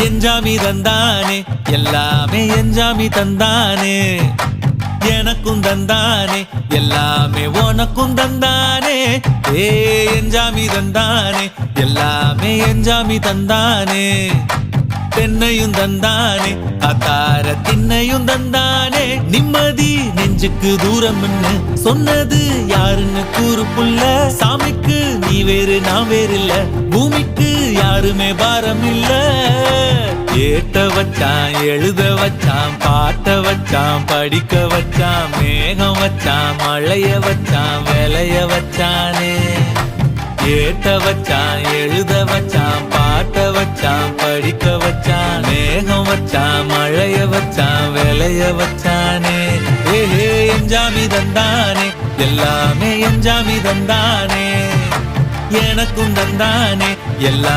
எஞ்சாமி தந்தானே எல்லாமே எஞ்சாமி தந்தானே எனக்கும் தந்தானே எல்லாமே உனக்கும் தந்தானே ஏ எஞ்சாமி தந்தானே எல்லாமே எஞ்சாமி தந்தானே தென்னையும் தந்தானே அத்தார திண்ணையும் தந்தானே நிம்மதி நெஞ்சுக்கு தூரம் சொன்னது யாருன்னு கூறு புள்ள சாமிக்கு நீ வேறு நான் வேறு இல்ல பூமிக்கு யாருமே பாரம் இல்ல ஏட்ட வச்சான் எழுத வச்சான் பாட்ட வச்சான் படிக்க வச்சான் மேகம் வச்சான் மழைய வச்சான் விளைய வச்சானே ஏட்ட வச்சான் எழுத வச்சான் பாட்ட வச்சான் படிக்க வச்சான் மேகம் வச்சான் மழைய வச்சான் விளைய வச்சானே ஏஹே எஞ்சாமி தந்தானே எல்லாமே எஞ்சாமி தந்தானே எனக்கும் தந்தானே எல்லா